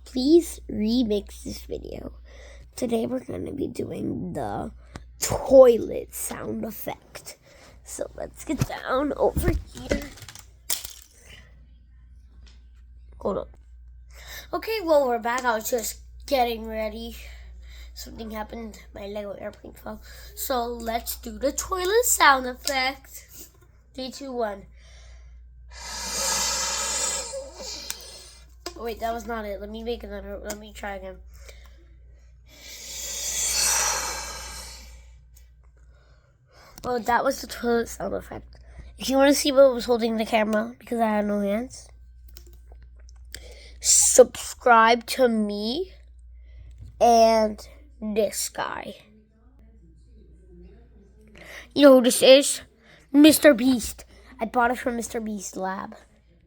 please remix this video. Today we're going to be doing the toilet sound effect. So let's get down over here. Hold on. Okay, well, we're back. I was just getting ready. Something happened. My Lego airplane fell. So let's do the toilet sound effect. 3, 2, 1. Oh, wait, that was not it. Let me make another. Let me try again. Well, that was the toilet sound effect. If you want to see what was holding the camera, because I had no hands, subscribe to me and this guy. You know who this is? Mr. Beast. I bought it from Mr. Beast Lab.